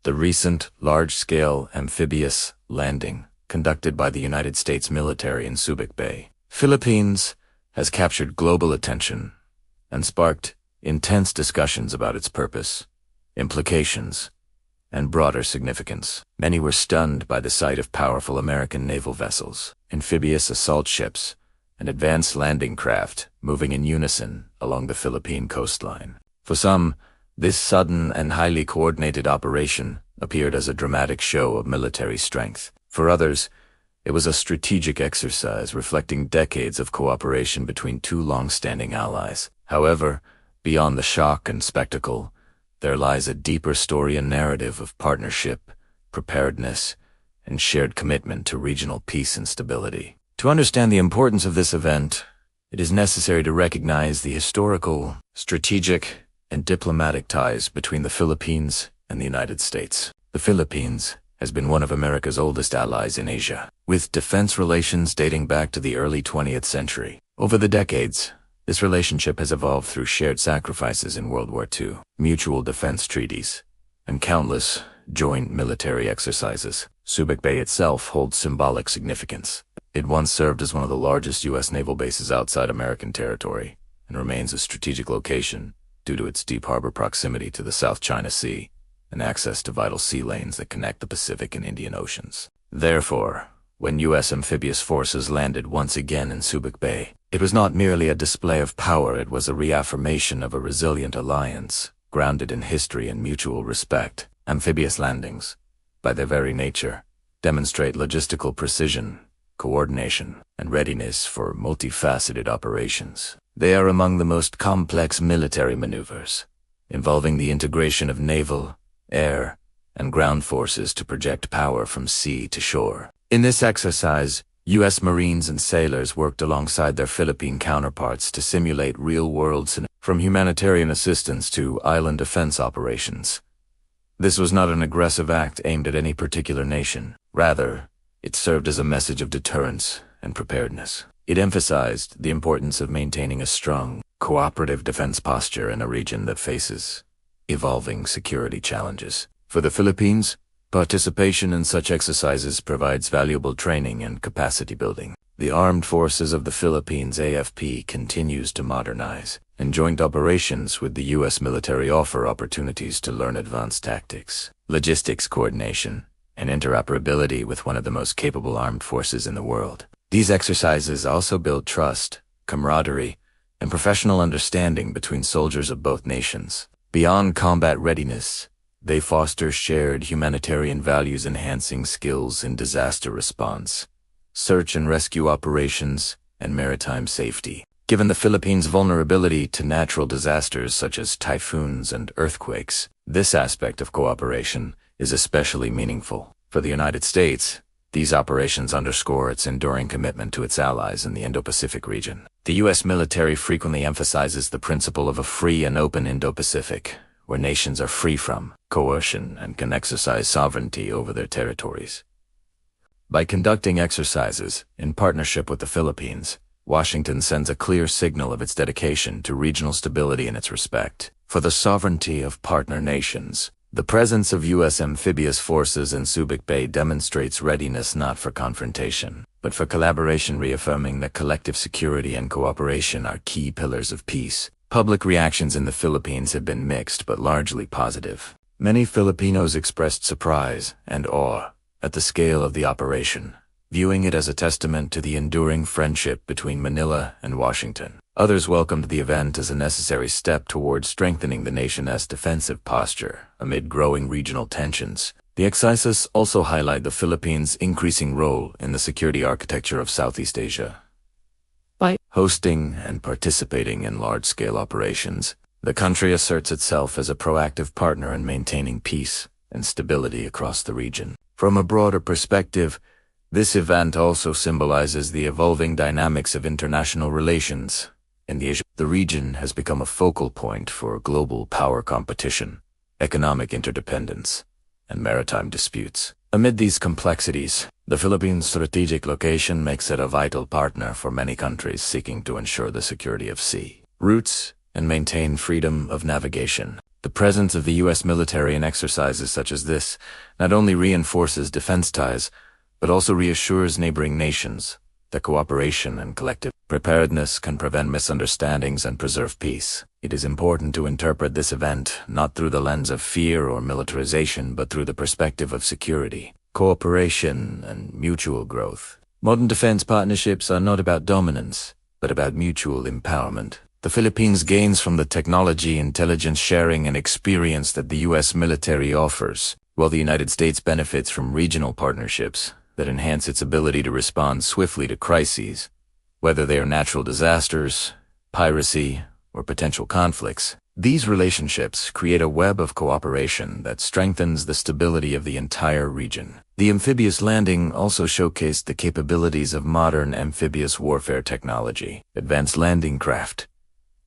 The recent large-scale amphibious landing conducted by the United States military in Subic Bay, Philippines, has captured global attention and sparked intense discussions about its purpose, implications, and broader significance. Many were stunned by the sight of powerful American naval vessels, amphibious assault ships, and advanced landing craft moving in unison along the Philippine coastline. For some, this sudden and highly coordinated operation appeared as a dramatic show of military strength. For others, it was a strategic exercise reflecting decades of cooperation between two long-standing allies. However, beyond the shock and spectacle, there lies a deeper story and narrative of partnership, preparedness, and shared commitment to regional peace and stability. To understand the importance of this event, it is necessary to recognize the historical, strategic, and diplomatic ties between the Philippines and the United States. The Philippines has been one of America's oldest allies in Asia, with defense relations dating back to the early 20th century. Over the decades, this relationship has evolved through shared sacrifices in World War II, mutual defense treaties, and countless joint military exercises. Subic Bay itself holds symbolic significance. It once served as one of the largest U.S. naval bases outside American territory, and remains a strategic location due to its deep harbor proximity to the South China Sea and access to vital sea lanes that connect the Pacific and Indian Oceans. Therefore, when U.S. amphibious forces landed once again in Subic Bay, it was not merely a display of power, it was a reaffirmation of a resilient alliance, grounded in history and mutual respect. Amphibious landings, by their very nature, demonstrate logistical precision, coordination, and readiness for multifaceted operations. They are among the most complex military maneuvers, involving the integration of naval, air, and ground forces to project power from sea to shore. In this exercise, U.S. Marines and sailors worked alongside their Philippine counterparts to simulate real-world scenarios, from humanitarian assistance to island defense operations. This was not an aggressive act aimed at any particular nation. Rather, it served as a message of deterrence and preparedness. It emphasized the importance of maintaining a strong, cooperative defense posture in a region that faces evolving security challenges. For the Philippines, participation in such exercises provides valuable training and capacity building. The Armed Forces of the Philippines (AFP) continues to modernize, and joint operations with the U.S. military offer opportunities to learn advanced tactics, logistics coordination, and interoperability with one of the most capable armed forces in the world. These exercises also build trust, camaraderie, and professional understanding between soldiers of both nations. Beyond combat readiness, they foster shared humanitarian values, enhancing skills in disaster response, search and rescue operations, and maritime safety. Given the Philippines' vulnerability to natural disasters such as typhoons and earthquakes, this aspect of cooperation is especially meaningful. For the United States, these operations underscore its enduring commitment to its allies in the Indo-Pacific region. The U.S. military frequently emphasizes the principle of a free and open Indo-Pacific, where nations are free from coercion and can exercise sovereignty over their territories. By conducting exercises in partnership with the Philippines, Washington sends a clear signal of its dedication to regional stability and its respect for the sovereignty of partner nations. The presence of U.S. amphibious forces in Subic Bay demonstrates readiness not for confrontation, but for collaboration, reaffirming that collective security and cooperation are key pillars of peace. Public reactions in the Philippines have been mixed but largely positive. Many Filipinos expressed surprise and awe at the scale of the operation, viewing it as a testament to the enduring friendship between Manila and Washington. Others welcomed the event as a necessary step towards strengthening the nation's defensive posture amid growing regional tensions. The exercises also highlight the Philippines' increasing role in the security architecture of Southeast Asia. By hosting and participating in large-scale operations, the country asserts itself as a proactive partner in maintaining peace and stability across the region. From a broader perspective, this event also symbolizes the evolving dynamics of international relations in the Asia. The region has become a focal point for global power competition, economic interdependence, and maritime disputes. Amid these complexities, the Philippines' strategic location makes it a vital partner for many countries seeking to ensure the security of sea routes and maintain freedom of navigation. The presence of the U.S. military in exercises such as this not only reinforces defense ties, but also reassures neighboring nations that cooperation and collective preparedness can prevent misunderstandings and preserve peace. It is important to interpret this event not through the lens of fear or militarization, but through the perspective of security, cooperation, and mutual growth. Modern defense partnerships are not about dominance, but about mutual empowerment. The Philippines gains from the technology, intelligence sharing, and experience that the U.S. military offers, while the United States benefits from regional partnerships that enhance its ability to respond swiftly to crises, whether they are natural disasters, piracy, or potential conflicts. These relationships create a web of cooperation that strengthens the stability of the entire region. The amphibious landing also showcased the capabilities of modern amphibious warfare technology. Advanced landing craft,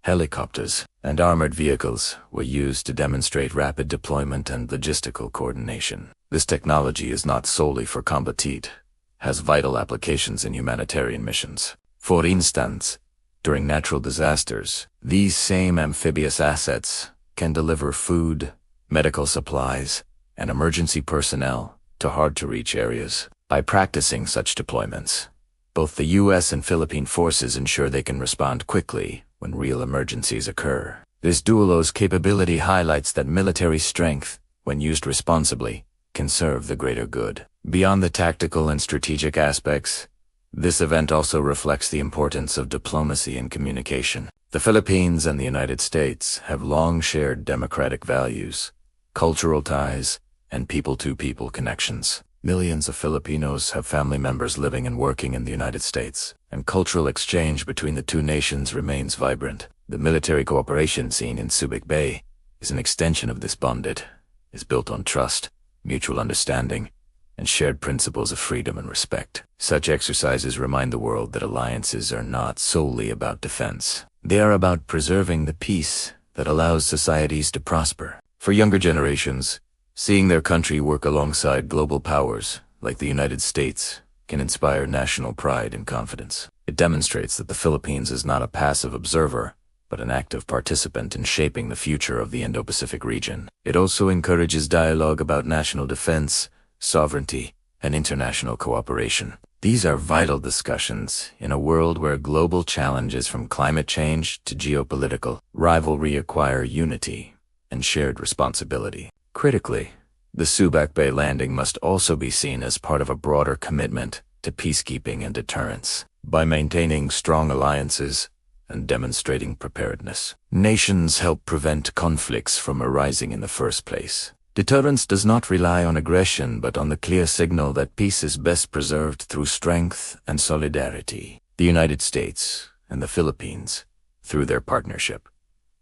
helicopters, and armored vehicles were used to demonstrate rapid deployment and logistical coordination. This technology is not solely for combat, has vital applications in humanitarian missions. For instance, during natural disasters, these same amphibious assets can deliver food, medical supplies, and emergency personnel to hard-to-reach areas. By practicing such deployments, both the U.S. and Philippine forces ensure they can respond quickly when real emergencies occur. This dual-use capability highlights that military strength, when used responsibly, can serve the greater good. Beyond the tactical and strategic aspects, this event also reflects the importance of diplomacy and communication. The Philippines and the United States have long shared democratic values, cultural ties, and people-to-people connections. Millions of Filipinos have family members living and working in the United States, and cultural exchange between the two nations remains vibrant. The military cooperation seen in Subic Bay is an extension of this bond. It is built on trust, mutual understanding, and shared principles of freedom and respect. Such exercises remind the world that alliances are not solely about defense. They are about preserving the peace that allows societies to prosper. For younger generations, seeing their country work alongside global powers like the United States can inspire national pride and confidence. It demonstrates that the Philippines is not a passive observer, but an active participant in shaping the future of the Indo-Pacific region. It also encourages dialogue about national defense, sovereignty, and international cooperation. These are vital discussions in a world where global challenges from climate change to geopolitical rivalry require unity and shared responsibility. Critically, the Subic Bay landing must also be seen as part of a broader commitment to peacekeeping and deterrence. By maintaining strong alliances and demonstrating preparedness, nations help prevent conflicts from arising in the first place. Deterrence does not rely on aggression, but on the clear signal that peace is best preserved through strength and solidarity. The United States and the Philippines, through their partnership,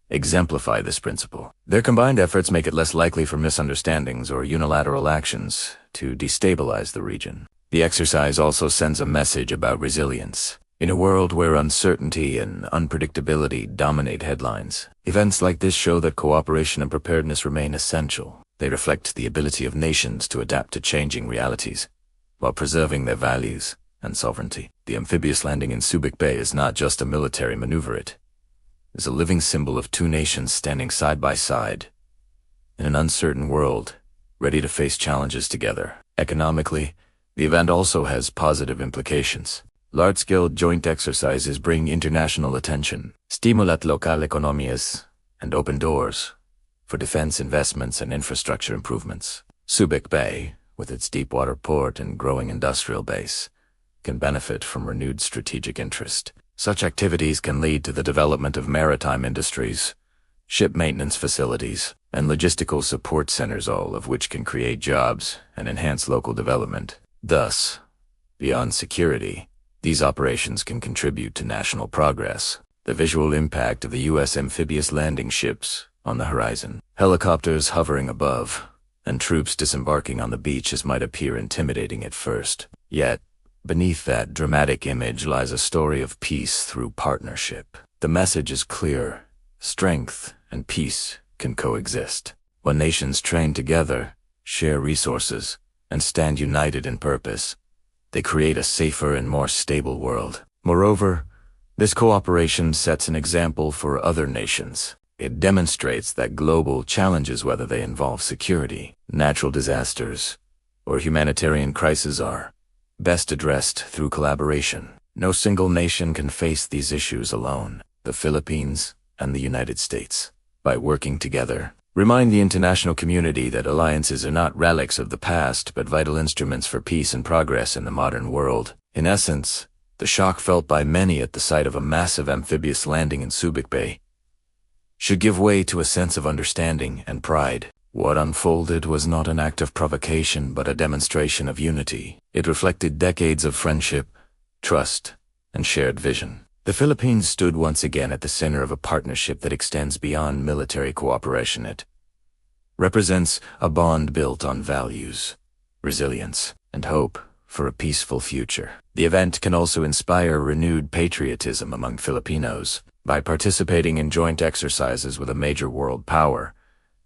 exemplify this principle. Their combined efforts make it less likely for misunderstandings or unilateral actions to destabilize the region. The exercise also sends a message about resilience. In a world where uncertainty and unpredictability dominate headlines, events like this show that cooperation and preparedness remain essential. They reflect the ability of nations to adapt to changing realities while preserving their values and sovereignty. The amphibious landing in Subic Bay is not just a military maneuver. It is a living symbol of two nations standing side by side in an uncertain world, ready to face challenges together. Economically, the event also has positive implications. Large-scale joint exercises bring international attention, stimulate local economies, and open doors for defense investments and infrastructure improvements. Subic Bay, with its deep-water port and growing industrial base, can benefit from renewed strategic interest. Such activities can lead to the development of maritime industries, ship maintenance facilities, and logistical support centers, all of which can create jobs and enhance local development. Thus, beyond security, these operations can contribute to national progress. The visual impact of the U.S. amphibious landing ships on the horizon, helicopters hovering above, and troops disembarking on the beaches might appear intimidating at first. Yet, beneath that dramatic image lies a story of peace through partnership. The message is clear: strength and peace can coexist. When nations train together, share resources, and stand united in purpose, they create a safer and more stable world. Moreover, this cooperation sets an example for other nations. It demonstrates that global challenges, whether they involve security, natural disasters, or humanitarian crises, are best addressed through collaboration. No single nation can face these issues alone. The Philippines and the United States, by working together, remind the international community that alliances are not relics of the past, but vital instruments for peace and progress in the modern world. In essence, the shock felt by many at the sight of a massive amphibious landing in Subic Bay should give way to a sense of understanding and pride. What unfolded was not an act of provocation, but a demonstration of unity. It reflected decades of friendship, trust, and shared vision. The Philippines stood once again at the center of a partnership that extends beyond military cooperation. It represents a bond built on values, resilience, and hope for a peaceful future. The event can also inspire renewed patriotism among Filipinos. By participating in joint exercises with a major world power,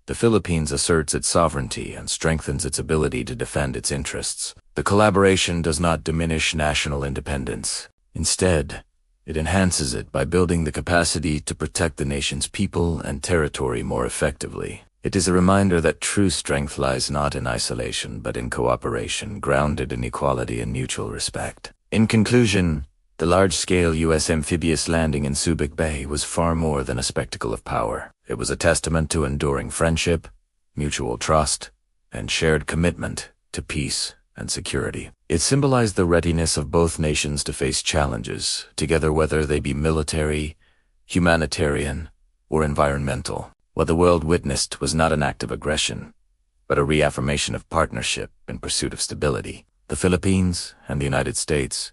the Philippines asserts its sovereignty and strengthens its ability to defend its interests. The collaboration does not diminish national independence. Instead, it enhances it by building the capacity to protect the nation's people and territory more effectively. It is a reminder that true strength lies not in isolation, but in cooperation, grounded in equality and mutual respect. In conclusion, the large-scale U.S. amphibious landing in Subic Bay was far more than a spectacle of power. It was a testament to enduring friendship, mutual trust, and shared commitment to peace and security. It symbolized the readiness of both nations to face challenges together, whether they be military, humanitarian, or environmental. What the world witnessed was not an act of aggression, but a reaffirmation of partnership in pursuit of stability. The Philippines and the United States,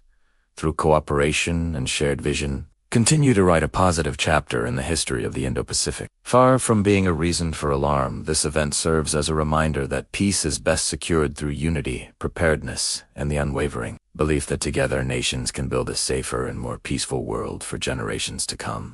through cooperation and shared vision, continue to write a positive chapter in the history of the Indo-Pacific. Far from being a reason for alarm, this event serves as a reminder that peace is best secured through unity, preparedness, and the unwavering belief that together nations can build a safer and more peaceful world for generations to come.